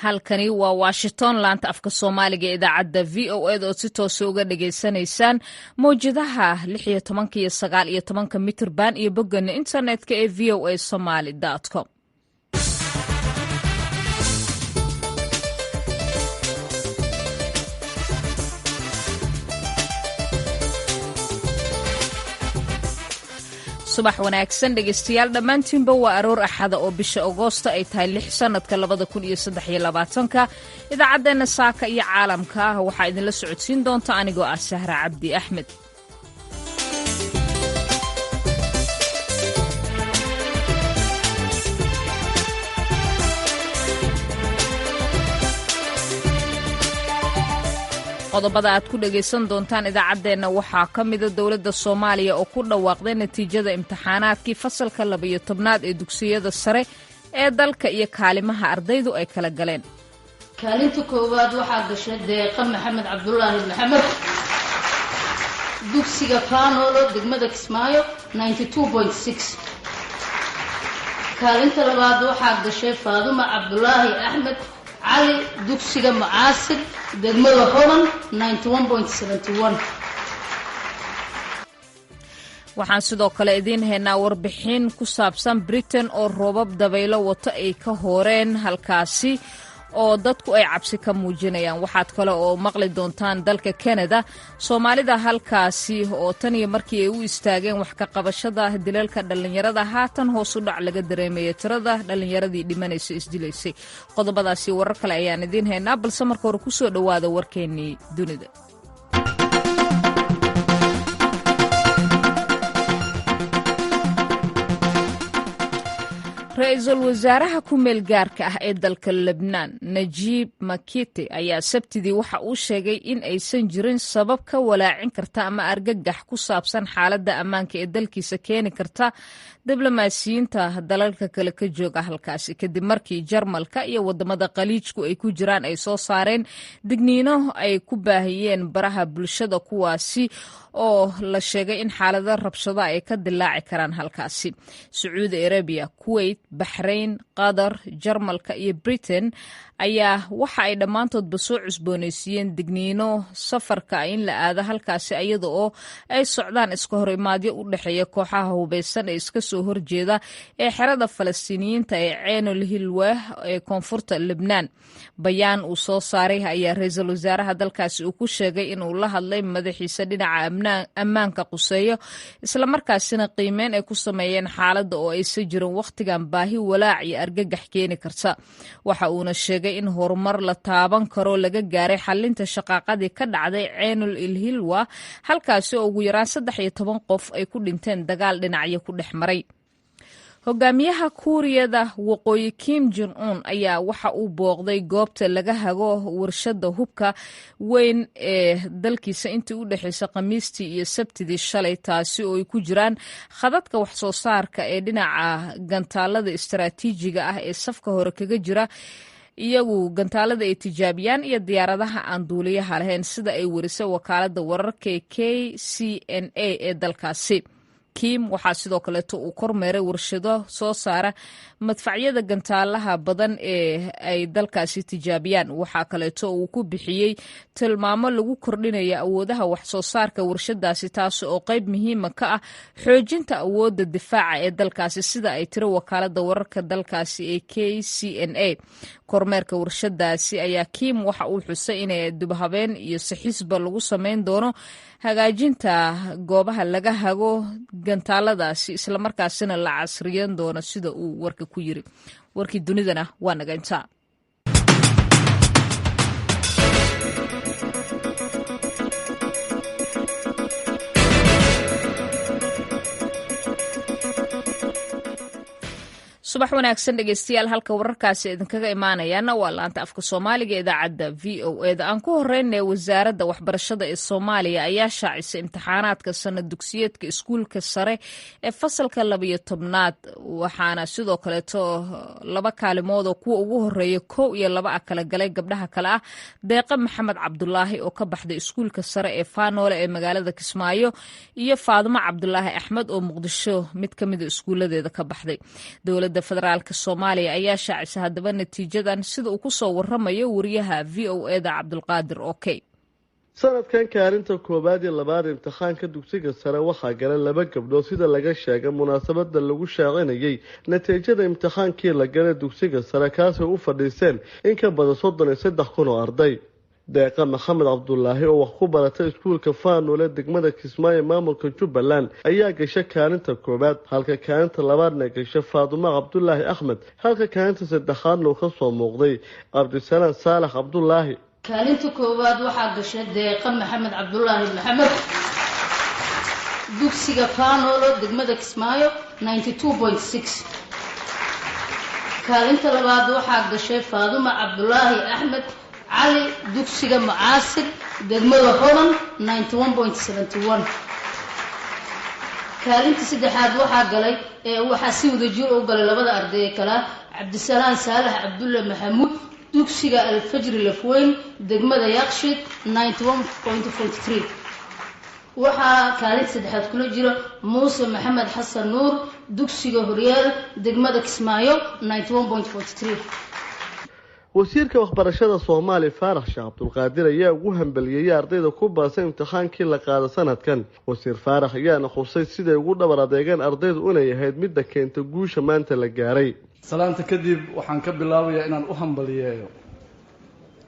halkani waa Washington laanta afka Soomaaliga ee idaacadda VOA oo si toos uga dhageysanaysaan mowjadaha 16 iyo 19 mitirban iyo bogga internetka ee voasomali.com. subax wanaagsan dhegeystayaal dhammaantiinba waa aroor axada oo bisha Agoosto ay tahay 6 sanadka 2023 idaacadeena saaka iyo caalamka waxaa idinla socodsiin doonta anigoo ah Sahra Cabdi Axmed. qodobada aad ku dhageysan doontaan idaacadeena waxaa ka mid ah dawladda Soomaaliya oo ku dhawaaqday natiijada imtixaanaadkii fasalka 12aad ee dugsiyada sare ee dalka iyo kaalimaha ardaydu ay kala galeen. kaalinta koowaad waxaa gashay Deeqa Maxamed Cabdullaahi Maxamed dugsiga Faanoolo degmada Kismaayo 92.6. kaalinta labaad waxaa gashay Faaduma Cabdullaahi Axmed علي dugsiga Macaasir degmada Hodan 91.71. waxaan sidoo kale idiin haynaa warbixin ku saabsan Britain oo roobab dabaylo wato ay ka horeen halkaasi oo dadku ay cabsi ka muujinayaan. waxaad kale oo maqli doontaan dalka Canada Soomaalida halkaasi oo tan iyo markii ay u istaageen wax ka qabashada dilalka dhalinyarada haatan hoos u dhac laga dareemay tirada dhalinyaradii dhimanaysa isdilaysay. qodobadaasi warar kale ayaan idiin haynaa balse marka hore ku soo dhawaada warkeennii dunida. ra-iisul wasaaraha ku meel gaarka ah ee dalka Lebanon Najiib Makite ayaa sabtidii waxa uu sheegay in aysan jirin sabab ka walaacin karta ama argagax ku saabsan xaaladda ammaanka ee dalkiisa keeni karta diblomaasiyiinta dalalka kale ka jooga halkaasi kadib markii Jarmalka iyo wadamada Khaliijku ay ku jiraan ay soo saareen digniino ay ku baahiyeen baraha bulshada kuwaasi oo la sheegay in xaalado rabshado ay ka dilaaci karaan halkaasi. Sacuudi Arabia, Kuwait, Bahrain, Qatar, Jarmalka iyo Britain ayaa waxa ay dhammaantoodba soo cusboonaysiiyeen digniino safarka in la aado halkaasi iyada oo ay socdaan iska hor imaadyo u dhexeeya kooxaha hubeysan ee iska soo horjeeda ee xerada Falastiiniyiinta ee Ceenul Hilwa ee koonfurta Lebanon. bayaan uu soo saaray ayaa ra-iisul wasaaraha dalkaasi uu ku sheegay in uu la hadlay madaxiisa dhinaca ammaanka quseeyo isla markaasina qiimeyn ay ku sameeyeen xaaladda oo aysan jirin waqtigan baahi walaac iyo argagax keeni karta. waxa uuna sheegay in horumar la taaban karo laga gaaray xalinta shaqaaqadii ka dhacday Ceenul Hilwa halkaasi oo ugu yaraan 13 qof ay ku dhinteen dagaal dhinacyo ku dhex maray. hogaamiyaha Kuuriyada Waqooyi Kim Jong-un ayaa waxa uu booqday goobta laga hago warshada hubka weyn ee dalkiisa intii u dhaxaysay Khamiistii iyo Sabtidii shalay taasi oo ay ku jiraan khadadka wax soo saarka ee dhinaca gantaalada istiraatiijiga ah ee safka hore kaga jira iyagu gantaalada ay tijaabiyaan iyo diyaaradaha aan duuliyaha lahayn sida ay warisay wakaaladda wararka KCNA ee dalkaasi. Kim waxaa sidoo kaleeto uu kormeeray warshado soo saara madfacyada gantaalaha badan ee ay dalkaasi tijaabiyaan. waxaa kaleeto uu ku bixiyey tilmaamo lagu kordhinayo awoodaha wax soo saarka warshadaasi taas oo qayb muhiima ka ah xoojinta awoodda difaaca ee dalkaasi sida ay tiri wakaaladda wararka dalkaasi ee KCNA. kormeerka warshadaasi ayaa Kim waxa uu xusay inay dibhabeen iyo saxiisba lagu sameyn doono hagaajinta goobaha laga hago gantaaladaasi isla markaasina la casriyan doono sida uu warka ku yiri. warkii dunidana waa naga intaa. subax wanaagsan dhegeystayaal halka wararkaasi idinkaga imaanayana waa laanta afka Soomaaliga ee idaacadda VOA da aan ku horeynay wasaaradda waxbarashada ee Soomaaliya ayaa shaacisay imtixaanaadka sanad dugsiyeedka iskuulka sare ee fasalka 12aad waxaana sidoo kaleeto laba kaalimood oo kuwa ugu horeeya 1 iyo 2 kala galay gabdhaha kale ah Deeqa Maxamed Cabdullaahi oo ka baxday iskuulka sare ee Faanoole ee magaalada Kismaayo iyo Faaduma Cabdullaahi Axmed oo Muqdisho mid kamid ah iskuuladeeda ka baxday. dowladda federaalk Soomaaliya ayaa shaacisay haddaba natiijadan sida uu ku soo waramayo wariyaha VOA-da Cabdulqaadir Okey. sanadkan kaalinta koobaad iyo labaad imtixaanka dugsiga sare waxaa galay 2 gabdhood sida laga sheegay munaasabada lagu shaacinayay natiijada imtixaankii la galay dugsiga sare kaasoo u fadhiiseen in ka badan 33,000 oo arday. deeqa maxamed cabdulaahi oo wax ku baratay iskuulka Faanole degmada Kismaayo maamulka Jubbaland ayaa gashay kaalinta koobaad halka kaalinta labaadna gashay Faaduma Cabdulaahi Axmed halka kaalinta saddexaadna ka soo muuqday Cabdisalaam Saalax Cabdulaahi. kaalinta koowaad waxaa gashay deeqa maxamed cabdulaahi maxamed dugsiga Faanole degmada Kismaayo 92.6. kaalinta labaad waxaa gashay Faaduma Cabdulaahi Axmed علي dugsiga Mucaasir degmada Hodan 91.71. kaalinta saddexaad waxaa galay waxaa si wadajir u galay labada arday kala Cabdisalaam Saalax Cabdulle Maxamuud dugsiga Al-Fajr Lafweyn degmada Yaqshid 91.43. waxaa kaalinta saddexaad kula jira Muuse Maxamed Xasan Nuur dugsiga Horyaal degmada Kismaayo 91.43. wasiirka waxbarashada Soomaaliya Faarax Sheekh Cabdulqaadir ayaa ugu hambaliyay ardayda ku baasay imtixaankii la qaaday sanadkan. wasiir Faarax ayaa khusay sida ugu dhabar adeegan ardaydu inay ahayd mid keenta guusha maanta la gaaray. salaanta kadib waxaan ka bilaabayaa inaan u hambaliyeeyo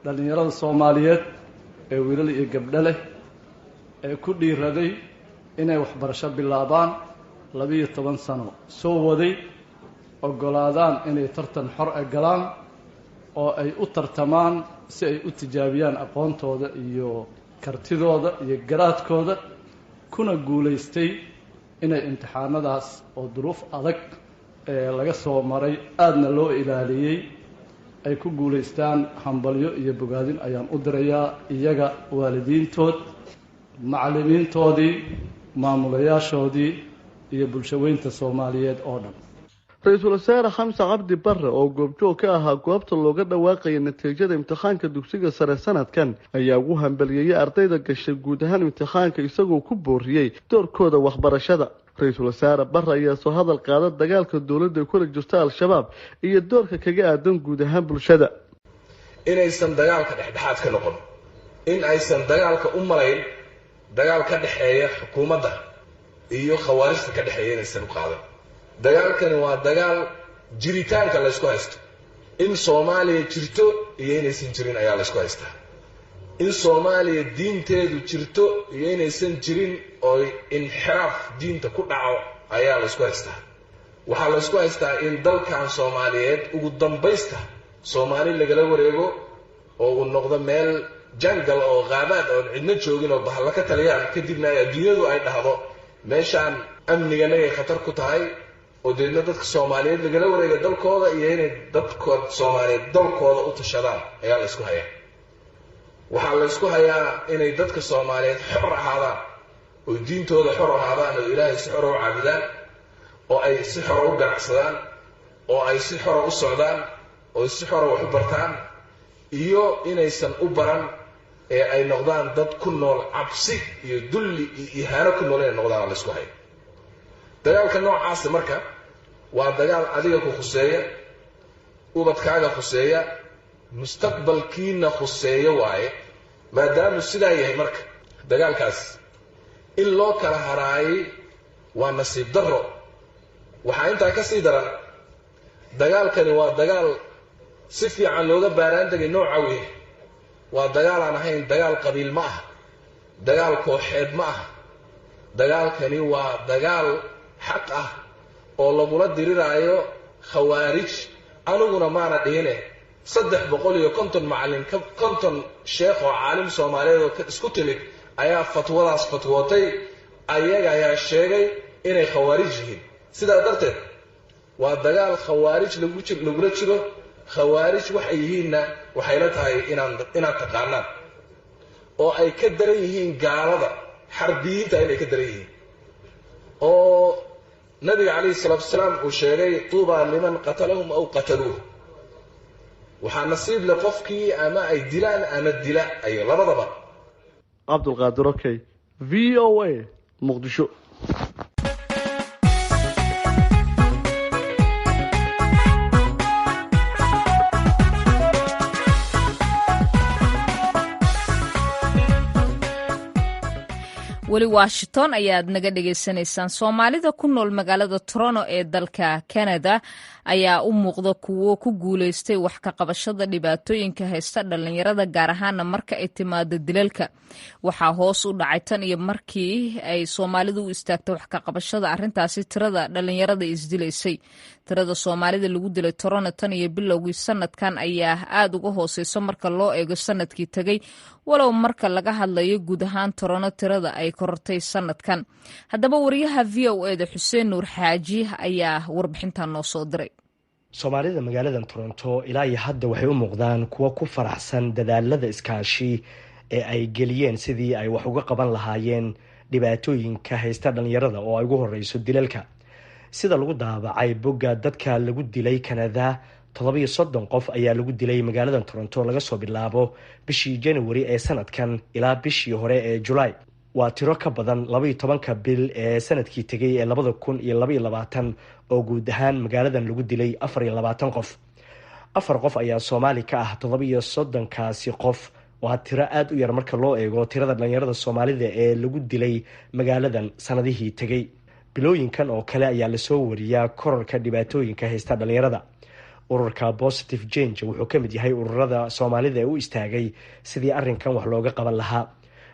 dhalinyarada Soomaaliyeed ee wiilal iyo gabdho leh ee ku dhiiraday inay waxbarasho bilaabaan 12 sano soo waday ogolaadaan inay tartan xor ah galaan oo ay u tartamaan si ay u tijaabiyaan aqoontooda iyo kartidooda iyo garaadkooda kuna guuleystay inay imtixaanadaas oo duruuf adag laga soo maray aadna loo ilaaliyay ay ku guuleystaan hambalyo iyo bogaadin ayaan u dirayaa iyaga waalidiintood macallimiintoodii maamulayaashoodii iyo bulshaweynta Soomaaliyeed oo dhan. Ra'iisul Wasaare Xamse Cabdi Barre oo goobjoog ka ahaa goobta looga dhawaaqay natiijada imtixaanka dugsiga sare sanadkan ayaa ugu hambaliyay ardayda gashay guud ahaan imtixaanka isagoo ku booriyay doorkooda waxbarashada. Ra'iisul Wasaare Barre ayaa soo hadal qaaday dagaalka dawladda kula jirta Al-Shabaab iyo doorka kaga aadan guud ahaan bulshada. inaysan dagaalka dhexdhexaad ka noqon in aysan dagaalka u malayn dagaal ka dhaxeeya xukuumadda iyo khawaarijta ka dhaxeeya inaysan u qaadan. dagaalkani waa dagaal jiritaanka la isku haysto in Soomaaliya jirto iyo inaysan jirin ayaa la isku haystaa in Soomaaliya diinteedu jirto iyo inaysan jirin oo inxiraaf diinta ku dhaco ayaa la isku haystaa waxaa la isku haystaa in dalkan Soomaaliyeed ugu dambaysta Soomaali lagala wareego oo uu noqdo meel jangal oo qaabaad oo cidna joogin oo bahal ka taliyaan kadibna adduunyadu ay dhahdo meeshaan amniga ay khatar ku tahay oo deedna dadka Soomaaliyeed lagala wareego dalkooda iyo inay dadkooda Soomaaliyeed dalkooda u tashadaan ayaa la isku hayaa waxaa la isku hayaa inay dadka Soomaaliyeed xor ahaadaan oo diintooda xor ahaadaan oo Ilaahay si xor u caabudaan oo ay si xor u ganacsadaan oo ay si xor u socdaan oo si xor u bartaan iyo inaysan u baran ee ay noqdaan dad ku nool cabsi iyo dulli iyo ihaano ku nool ee noqdaan la isku hayaa dagaalka noocaas marka waa dagaal adiga ku khuseeya ubadkaaga khuseeya mustaqbalkiina khuseeya waaye maadaama sidaa yahay marka dagaalkaas in loo kala haraayay waa nasiib darro waxaa intaa ka sii daran dagaalkani waa dagaal si fiican looga baaraan degay nooca weeye waa dagaal aan ahayn dagaal qabiil ma aha dagaal kooxeed ma aha dagaalkani waa dagaal xaq ah oo lagula diriraayo khawaarij aniguna maana dhihine 350 macallin 50 sheekh oo caalim Soomaaliyeed oo isku timid ayaa fatwadaas fatwootay ayaga ayaa sheegay inay khawaarij yihiin sidaa darteed waa dagaal khawaarij lagula jiro khawaarij waxay yihiinna waxay la tahay inaad taqaanaan oo ay ka daran yihiin gaalada xarbiyiinta inay ka daran yihiin oo nabiga calayhi salaatu wasalaam uu sheegay tuuba liman qatalahum aw qataluuh waxaa nasiib leh qofkii ama ay dilaan ama dila ay labadaba. Cabdulqaadir Okey VOA Muqdisho. weli washington ayaad naga dhagaysanaysaan. soomaalida ku nool magaalada toronto ee dalka canada ayaa u muuqda kuwo ku guulaystay wax ka qabashada dhibaatooyinka haysta dhalinyarada, gaar ahaana marka ay timaado dilalka. waxaa hoos u dhacay tan iyo markii ay soomaalidu u istaagtay wax ka qabashada arrintaasi tirada dhalinyarada isdilaysay. tirada soomaalida lagu dilay toronto tan iyo bilowgii sanadkan ayaa aad uga hooseyso marka loo eego sanadkii tegay, walow marka laga hadlayo guud ahaan toronto tirada ay korortay sanadkan. haddaba wariyaha v o eda xuseen nuur xaaji ayaa warbixintan noo soo diray. soomaalida magaalada toronto ilaa iyo hadda waxay u muuqdaan kuwo ku faraxsan dadaalada iskaashi ee ay geliyeen sidii ay wax uga qaban lahaayeen dhibaatooyinka haysta dhalinyarada oo ay ugu horeyso dilalka. sida lagu daabacay bogga dadka lagu dilay Canada, 37 qof ayaa lagu dilay magaalada Toronto laga soo bilaabo bishii January ee sanadkan ilaa bishii hore ee July. waa tiro ka badan 12 bil ee sanadkii tegay ee 2022 oo guud ahaan magaaladan lagu dilay 24 qof. 4 qof ayaa Soomaali ka ah 37 kaasi qof. waa tiro aad u yar marka loo eego tirada dhalinyarada Soomaalida ee lagu dilay magaaladan sanadihii tegay. bilooyinkan oo kale ayaa lasoo wariyaa kororka dhibaatooyinka haysta dhalinyarada. ururka Positive Change wuxuu ka mid yahay ururada Soomaalida ee u istaagay sidii arrinkan wax looga qaban lahaa.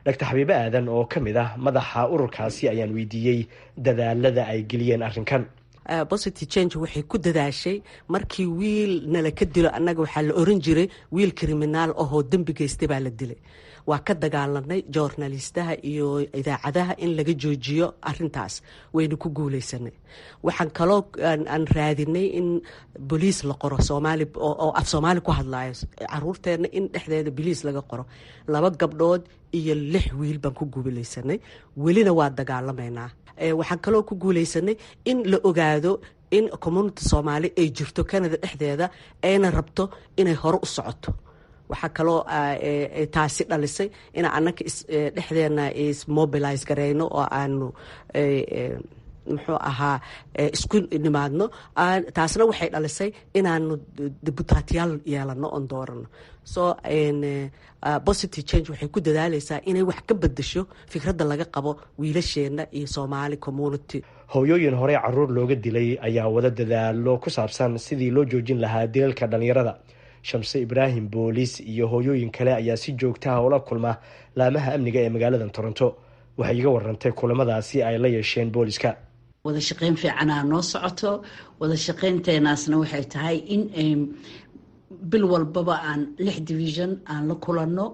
Dr. Xabiibe Aadan oo ka mid ah madaxa ururkaasi ayaan weydiiyey dadaalada ay geliyeen arrinkan. Positive Change waxay ku dadaashay markii wiil nala ka dilo annaga waxaa la oran jiray wiil kriminaal ahoo dembi geystay baa la dilay. waa ka dagaalanay journalistaha iyo idaacadaha in laga joojiyo arintaas, wayna ku guuleysanay. waxaan kaloo aan raadinay in booliis la qoro Soomaali oo af Soomaali ku hadlayo, caruurteena in dhexdeeda booliis laga qoro. 2 gabdhood iyo 6 wiil baan ku guuleysanay, welina waa dagaalameynaa. waxaan kaloo ku guuleysanay in la ogaado in community Soomaali ay jirto Canada dhexdeeda ayna rabto inay hore u socoto. waxaa kaloo taasi dhalisay in annaka dhexdeena is mobilize gareyno oo aanu muxuu ahaa isku nimaadno. taasna waxay dhalisay inaanu dibutaatyaal yeelano oon doorano. so Positive Change waxay ku dadaaleysaa inay wax ka bedesho fikradda laga qabo wiilasheena iyo Soomaali community. hooyooyin hore caruur looga dilay ayaa wada dadaalo ku saabsan sidii loo joojin lahaa dilalka dhalinyarada. Shamse Ibrahim Boolis iyo hooyooyin kale ayaa si joogto ah ula kulma laamaha amniga ee magaalada Toronto. waxay iga warantay kulamadaasi ay la yeesheen booliska. wada shaqeyn fiican ah noo socoto. wada shaqeynteenaasna waxay tahay in bil walbaba aan 6 division aan la kulanno,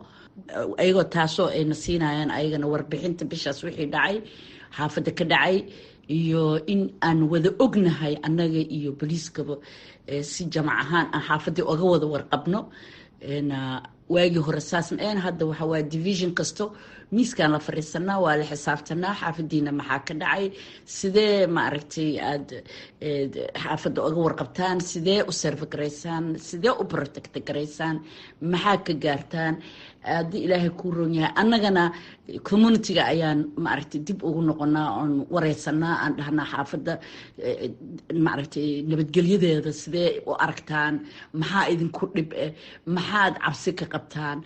ayagoo taasoo ayna siinayaan ayagana warbixinta bishaas wixii dhacay, xaafadda ka dhacay, iyo in aan wada ognahay annaga iyo booliiskaba si jamac ahaan aan xaafadii oga wada warqabno. waagii hore saasna hadda waxa waa division kasto miiskaan la fariisanaa, waa la xisaabtanaa xaafadiina maxaa ka dhacay, sidee maaragtay aad xaafadda oga warqabtaan, sidee u serve garaysaan, sidee u protect garaysaan, maxaa ka gaartaan. haddii ilaahay kuu roon yahay annagana communitiga ayaan maaragtay dib ugu noqonaa oon wareysanaa, aan dhahnaa xaafadda maaragtay nabadgelyadeeda sidee u aragtaan, maxaa idinku dhib maxaad cabsi ka qabtaan,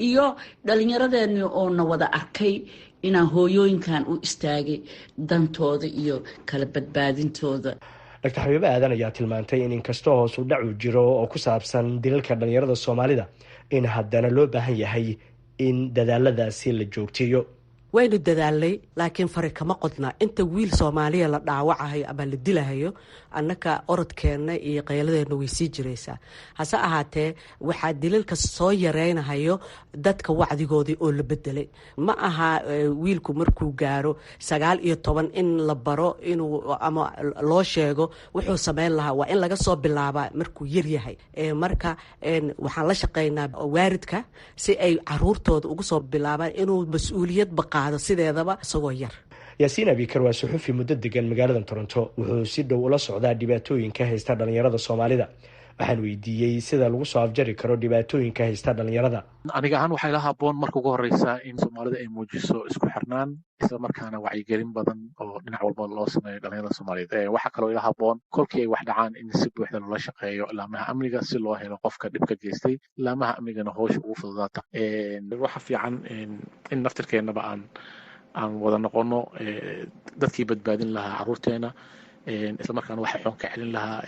iyo dhalinyaradeeni oona wada arkay inaan hooyooyinkan u istaagay dantooda iyo kala badbaadintooda. Dr. Xabiibe Aadan ayaa tilmaantay in inkastoo hoos u dhac uu jiro oo ku saabsan dilalka dhalinyarada Soomaalida, in haddana loo baahan yahay in dadaaladaasi la joogteeyo. waynu dadaalay laakiin fari kama qodna. inta wiil Soomaaliya la dhaawacayo ama la dilahayo annaka orodkeena iyo qayladeena way sii jireysaa. hase ahaatee waxaa dilalka soo yareynayo dadka wacdigoodii oo la bedelay. ma aha wiilku markuu gaaro 19 in la baro inuu ama loo sheego wuxuu sameyn lahaa. waa in laga soo bilaabaa markuu yar yahay. marka waxaan la shaqeynaa waaridka si ay caruurtooda ugu soo bilaabaan inuu mas'uuliyad sideedaba isagoo yar. Yaasiin Abikar waa suxufi muddo degan magaalada Toronto. wuxuu si dhow ula socdaa dhibaatooyinka haysta dhalinyarada Soomaalida. waxaan weydiiyey sida lagu soo afjari karo dhibaatooyinka haysta dhalinyarada. aniga ahaan waxay la haboon marka ugu horeysa in Soomaalida ay muujiso isku xirnaan, isla markaana wacyigelin badan oo dhinac walba loo sameeyo dhalinyarada Soomaaliyeed. waxaa kaloo ila haboon kolkii ay wax dhacaan in si buuxda loola shaqeeyo laamaha amniga si loo helo qofka dhibka geystay, laamaha amnigana howsha ugu fududaata. waxa fiican in naftirkeenaba aan wada noqono dadkii badbaadin lahaa caruurteena isla markaana waxa xoon ka celin lahaa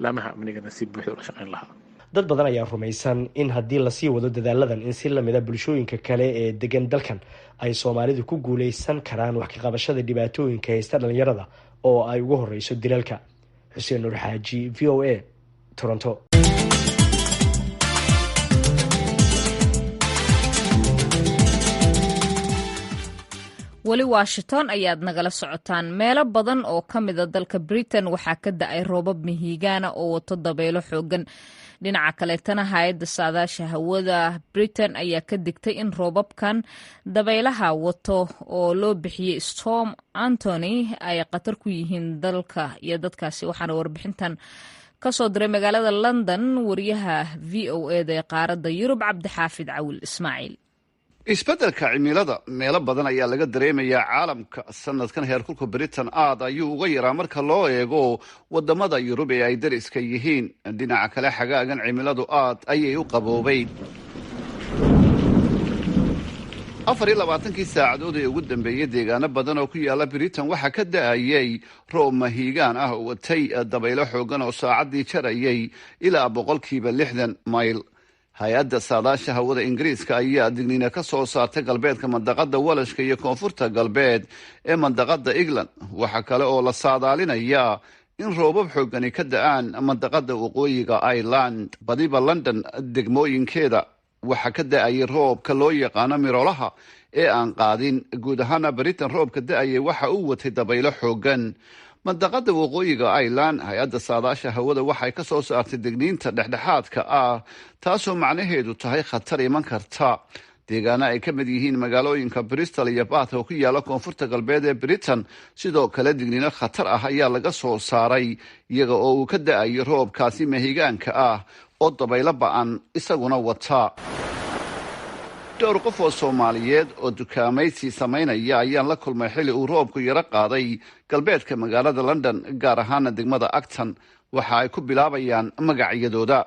laamaha amnigana si buuxda ula shaqayn lahaa. dad badan ayaa rumaysan in haddii lasii wado dadaaladan in si lamida bulshooyinka kale ee degan dalkan ay soomaalidu ku guuleysan karaan wax ka qabashada dhibaatooyinka haysta dhalinyarada oo ay ugu horeyso dilalka. xuseen nuur xaaji, v o a, Toronto. weli Washington ayaad nagala socotaan. meelo badan oo ka mida dalka Britain waxaa ka da-ay roobab mihigaana oo wato dabaylo xoogan. dhinaca kaleetana hay-adda saadaasha hawada Britain ayaa ka digtay in roobabkan dabaylaha wato oo loo bixiyey Storm Anthony ay khatar ku yihiin dalka iyo dadkaasi. waxaana warbixintan kasoo diray magaalada London wariyaha VOA-da ee qaaradda Yurub Cabdixaafid Cawil Ismaaciil. isbeddelka cimilada meelo badan ayaa laga dareemayaa caalamka. sanadkan heerkulka Britain aad ayuu uga yaraa marka loo eego wadamada Yurub ee ay dariska yihiin. dhinaca kale xagaagan cimiladu aad ayay u qaboobeyn. 24 saacadood ee ugu dambeeyay deegaano badan oo ku yaala Britain waxaa ka da-ayay roob mahiigaan ah oo watay dabaylo xoogan oo saacadii jarayay ilaa 60 mayl. hay-adda saadaasha hawada Ingiriiska ayaa digniina ka soo saartay galbeedka mandaqada Walashka iyo koonfurta galbeed ee mandaqada England. waxa kale oo la saadaalinayaa in roobab xoogani ka da-aan mandaqada waqooyiga Ireland. badiba London degmooyinkeeda waxaa ka da-ayay roobka loo yaqaano miroolaha ee aan qaadin. guud ahaana Britain roobka da-ayay waxa uu watay dabaylo xoogan. mandaqada waqooyiga Ireland hay-adda saadaasha hawada waxay ka soo saartay digniinta dhexdhexaadka ah taasoo macnaheedu tahay khatar iman karta. deegaano ay ka mid yihiin magaalooyinka Bristol iyo Bath oo ku yaala koonfurta galbeed ee Britain sidoo kale digniino khatar ah ayaa laga soo saaray iyaga oo uu ka da-ayo roobkaasi mahigaanka ah oo dabaylo ba-an isaguna wata. dhowr qof oo Soomaaliyeed oo dukaamaysi samaynaya ayaan la kulmay xilli uu roobku yaro qaaday galbeedka magaalada London gaar ahaana degmada Acton. waxa ay ku bilaabayaan magacyadooda.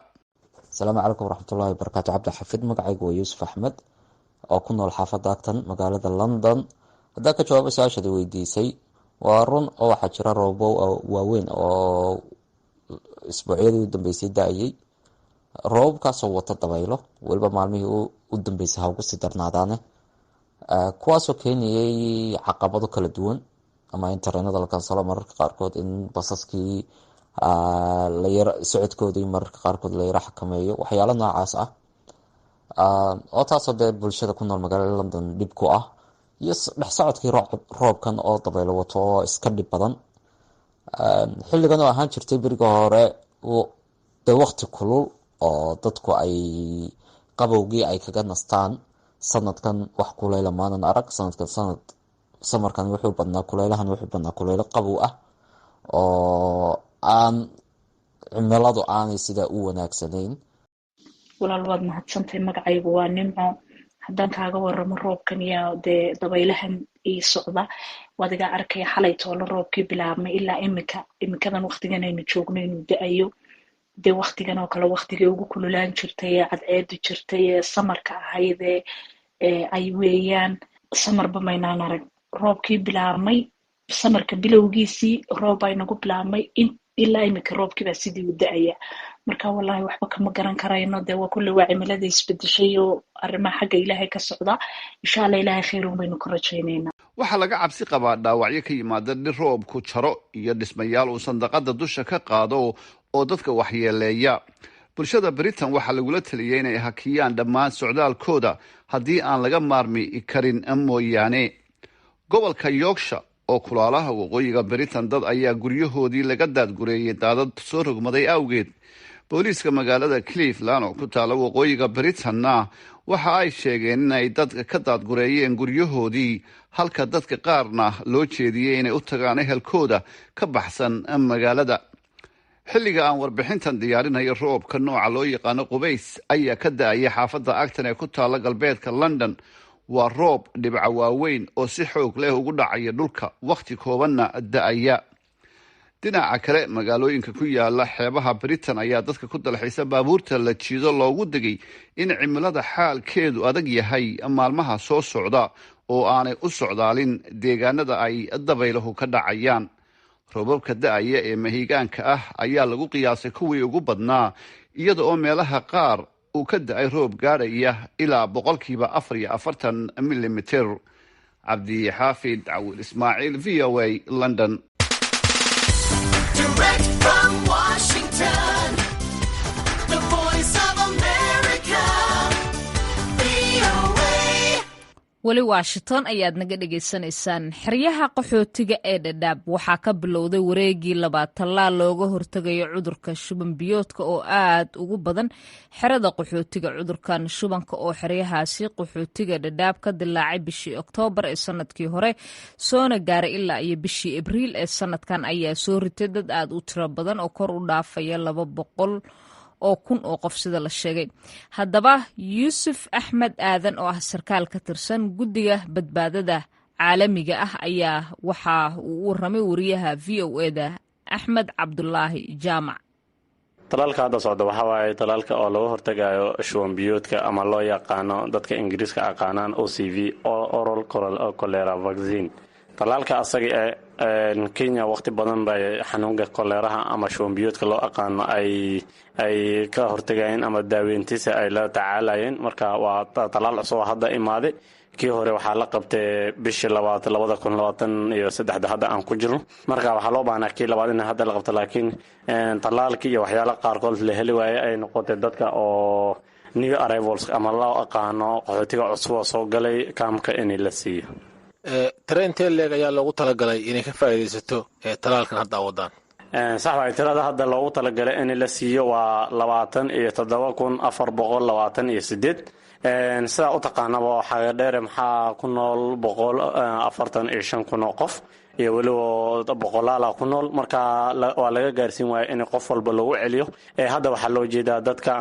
asalaamu calaykum waraxmatullaahi wabarakaatu. cabdixafid magacaygu waa Yuusuf Axmed oo ku nool xaafadda Acton magaalada London. haddaa ka jawaabo su-aashaada weydiisay waa run oo waxaa jira roobo waaweyn oo isbuucyadii u dambeysay da-ayay. roobabkaasoo wata dabaylo weliba maalmihii u dambeysay ha ugu sii darnaadaane kuwaasoo keenayay caqabado kala duwan ama in tareenada la kansalo mararka qaarkood in basaskii socodkoodii mararka qaarkood la yaro xakameeyo waxyaalo noocaas ah oo taasoo dee bulshada ku nool magaalada London dhib ku ah iyo dhex socodkii roobkan oo dabaylo wato oo iska dhib badan. xilligan oo ahaan jirtay beriga hore dee waqti kulul oo dadku ay qabowgii ay kaga nastaan. sanadkan wax kuleyla maanan arag. samarkan wuxuu badnaa kuleylahan wuxuu badnaa kuleylo qabow ah oo aan cimiladu aanay sidaa u wanaagsanayn. walaal waad mahadsantahay. magacaygu waa Nimco. haddaan kaaga waramo roobkan iyo dee dabaylahan ii socda waad iga arkaya xalay toolo roobkii bilaabmay ilaa imikadan waqtigan aynu joogno inuu da-ayo. dee waqtigan oo kale waqtigii ugu kululaan jirtay ee cadceedu jirtay ee samarka ahayd ee ay weeyaan. samarba maynaan arag. roobkii bilaabmay samarka bilowgiisii roob ay nagu bilaabmay ilaa imika roobkiibaa sidii u da-aya. marka wallaahi waxba kama garan karayno. dee waa kulle waa cimilada isbedeshay oo arrimaha xagga ilaahay ka socda. insha allah ilaahay khayruun baynu ku rajaynaynaa. waxaa laga cabsi qabaa dhaawacyo ka yimaada dhir roobku jaro iyo dhismayaal uu sandaqada dusha ka qaado oo dadka waxyeeleeya. bulshada Britain waxaa lagula taliyay inay hakiyaan dhammaan socdaalkooda haddii aan laga maarmi karin mooyaane. gobolka Yorkshire oo kulaalaha waqooyiga Britain dad ayaa guryahoodii laga daadgureeyay daadad soo rogmaday awgeed. booliiska magaalada Cleveland oo ku taala waqooyiga Britain-na waxa ay sheegeen inay dadka ka daadgureeyeen guryahoodii halka dadka qaarna loo jeediyey inay u tagaan ehelkooda ka baxsan magaalada. xilliga aan warbixintan diyaarinayo roobka nooca loo yaqaano qubays ayaa ka da-aya xaafadda Acton ee ku taala galbeedka London. waa roob dhibca waaweyn oo si xoog leh ugu dhacaya dhulka waqti koobanna da-aya. dhinaca kale magaalooyinka ku yaala xeebaha Britain ayaa dadka ku dalxiisa baabuurta la jiido loogu degay in cimilada xaalkeedu adag yahay maalmaha soo socda oo aanay u socdaalin deegaanada ay dabayluhu ka dhacayaan. roobabka da-aya ee mahigaanka ah ayaa lagu qiyaasay kuwii ugu badnaa, iyada oo meelaha qaar uu ka da-ay roob gaadhaya ilaa 40% milimitir. cabdi xaafid cawil ismaaciil, v o a, London. weli washington ayaad naga dhegaysanaysaan. xeryaha qaxootiga ee dhadhaab waxaa ka bilowday wareegii labaad tallaal looga hortegayo cudurka shuban biyoodka oo aad ugu badan xerada qaxootiga. cudurkan shubanka oo xeryahaasi qaxootiga dhadhaab ka dilaacay bishii oktoobar ee sanadkii hore soona gaaray ilaa iyo bishii abriil ee sanadkan ayaa soo ritay dad aad u tiro badan oo kor u dhaafaya 200,000 oo qof sida la sheegay. haddaba yuusuf axmed aadan oo ah sarkaal ka tirsan guddiga badbaadada caalamiga ah ayaa waxa uu u waramay wariyaha v o eda axmed cabdulaahi jaamac. talaalka hadda socda waxaa waaye talaalka oo laga hortagayo shuban biyoodka ama loo yaqaano dadka ingiriiska aqaanaan OCV, oral cholera vaccine. talaalka asaga ee Kenya waqti badan bay xanuunka koleraha ama shuban biyoodka loo aqaano ay ka hortagayeen ama daaweyntiisa ay la tacaalayeen. marka waa talaal cusub hadda imaaday. kii hore waxaa la qabtay bishii 2023 hadda aan ku jirno. marka waxaa loo baahnaa kii labaad in hadda la qabto, laakiin talaalkii iyo waxyaalo qaarkood la heli waayay ay noqotay dadka oo new arrivals ama loo aqaano qaxootiga cusub oo soo galay kaamka in la siiyo. tareentii leeg ayaa loogu talagalay inay ka faa'iideysato talaalkan hadda wadaan. sax waay, tirada hadda loogu talagalay in la siiyo waa 27,428. sida u taqaanaba xaga dheer maxaa ku nool 145,000 oo qof iyo weliba boqolaal ku nool. marka waa laga gaarsiin waaya in qof walba lagu celiyo. hadda waxaa loo jeedaa dadka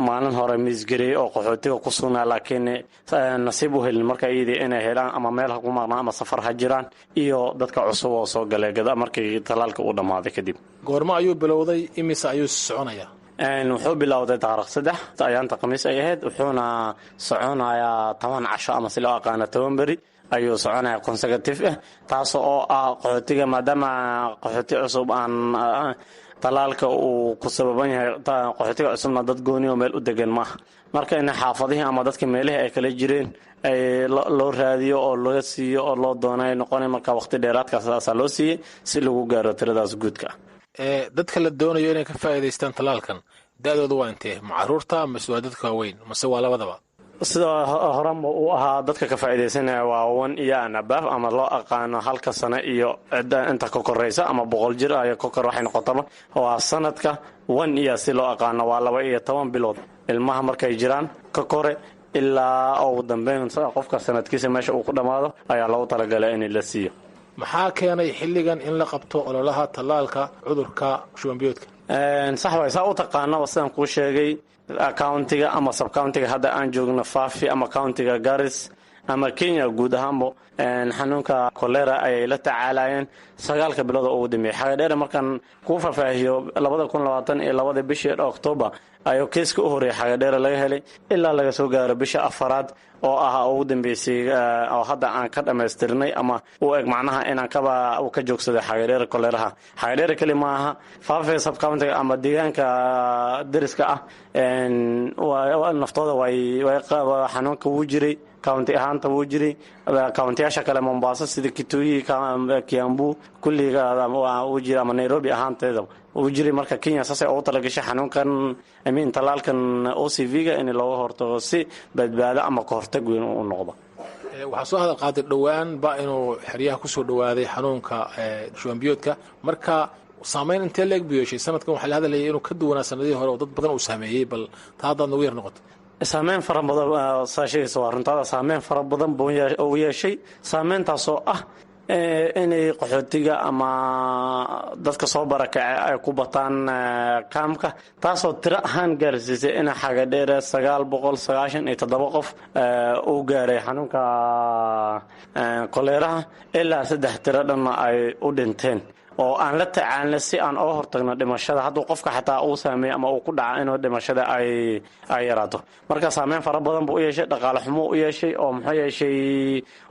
maalin hore miisgariyey oo qaxootiga ku sugnaa laakiin nasiib u helin marka iyadii inay helaan ama meel ku maqnaa ama safar ha jiraan, iyo dadka cusub oo soo galay gada markii talaalka uu dhammaaday kadib. goormo ayuu bilowday, imise ayuu soconayaa? wuxuu bilowday taariikh 3 ayaanta khamiis ay ahayd, wuxuuna soconayaa 10 casho ama si loo aqaano 10 beri ayuu soconaya consecutive ah. taas oo ah qaxootiga maadaama qaxooti cusub aan talaalka uu ku sababan yahay qaxootiga cusubna dad gooni oo meel u degan maaha. marka in xaafadihii ama dadka meelaha ay kala jireen ay loo raadiyo oo loo siiyo oo loo doonay noqonay marka waqti dheeraadkaas loo siiyey si lagu gaaro tiradaas guudka. dadka la doonayo inay ka faa'iideystaan talaalkan da'doodu waa intee? ma caruurta mase waa dadka waaweyn mase waa labadaba? sida horamba uu ahaa dadka ka faa'iideysanaya waa 1 iyo above ama loo aqaano 1 sano iyo inta ka koreysa ama 100 jir ay ka kor waxay noqotaba waa sanadka 1 iyo si loo aqaano waa 12 bilood. ilmaha markay jiraan ka kore ilaa ugu dambeyn qofka sanadkiisa meesha uu ku dhamaado ayaa loogu talagalay in la siiyo. maxaa keenay xilligan in la qabto ololaha talaalka cudurka shuban biyoodka? sax waay, saa u taqaano sidaan kuu sheegay countiga ama subcountiga hadda aan joogno Fafi ama countiga Garis ama Kenya guud ahaanba xanuunka kolera ayay la tacaalayeen 9 bilood oo ugu dambeeyay. xaga dheer markaan ku faahfaahiyo 2022 bishii October ayuu kiiska u horeeyay xaga dheer laga helay ilaa laga soo gaaro bisha 4 oo ah ugu dambeysay oo hadda aan ka dhameystirnay ama uu eg macnaha inaan ka joogsaday xaga dheer koleraha. xaga dheer kali maaha Fafi subcountiga ama deegaanka dariska ah waa naftooda way xanuunka wuu jiray county ahaanta wuu jiray. countyasha kale Mombasa sida Kitui, Kiambu kulliga wuu jiray ama Nairobi ahaanteeda wuu jiray. marka Kenya saasay ugu talagashay xanuunkan talaalkan OCV-ga in looga hortago si badbaado ama ka hortag weyn u noqdo. waxaa soo hadal qaaday dhowaanba inuu xeryaha ku soo dhawaaday xanuunka shuban biyoodka. marka saameyn intee leeg buu yeeshay sanadkan? waxaa la hadlayay inuu ka duwanaa sanadihii hore oo dad badan uu saameeyey, bal taa haddaad nagu yar noqoto. saameyn fara badan saashaysa waa runtada. saameyn fara badan buu yeeshay. saameyntaasoo ah inay qaxootiga ama dadka soo barakacay ay ku bataan kaamka, taasoo tiro ahaan gaarsiisay in xaga dheer 997 qof uu gaaray xanuunka koleraha ilaa 3 tiro dhanna ay u dhinteen. oo aan la tacaalna si aan uga hortagno dhimashada hadduu qofka xataa uu saameeyo ama uu ku dhaca inuu dhimashada ay yaraato marka saameyn fara badan buu u yeeshay dhaqaale xumo u yeeshay oo muxuu yeeshay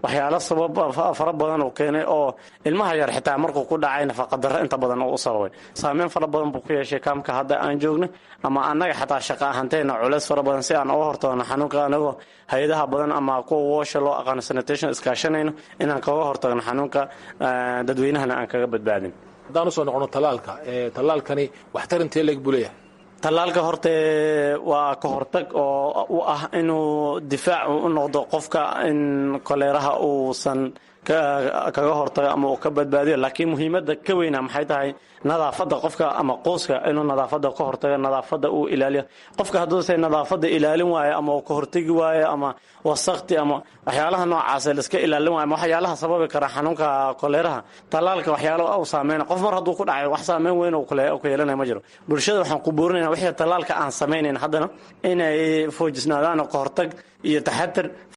waxyaalo sabab fara badan uu keenay oo ilmaha yar xitaa markuu ku dhacay nafaqa darro inta badan uu sababay saameyn fara badan buu ku yeeshay kaamka hadda aan joogno ama annaga xataa shaqo ahaanteena culays fara badan si aan uga hortagno xanuunka anagoo hay-adaha badan ama kuwa woosha loo aqaano sanitation iskaashanayno inaan kaga hortagno xanuunka dadweynahana aan kaga badbaadin haddaan usoo noqono tallaalka tallaalkani waxtar intee leeg buu leeyahay tallaalka horta waa ka hortag oo u ah inuu difaac u noqdo qofka in koleeraha uusan kaga hortago ama uu ka badbaadiyo laakiin muhiimadda ka weyna maxay tahay nadaafadda qofka ama qoyska inuu nadaafadda ka hortago nadaafadda uu ilaaliyo qofka hadduuse nadaafadda ilaalin waayo ama uu ka hortagi waayo ama wasaqti ama waxyaalaha noocaas la iska ilaalin waayo ama waxyaalaha sababi kara xanuunka koleeraha tallaalka waxyaalo uu saameyn qof mar hadduu ku dhacayo wax saameyn weyn uu ku yeelanayo ma jiro bulshada waxaan ku boorinaynaa wixii tallaalka aan samaynayn haddana inay foojisnaadaan oo ka hortag iyo taxadir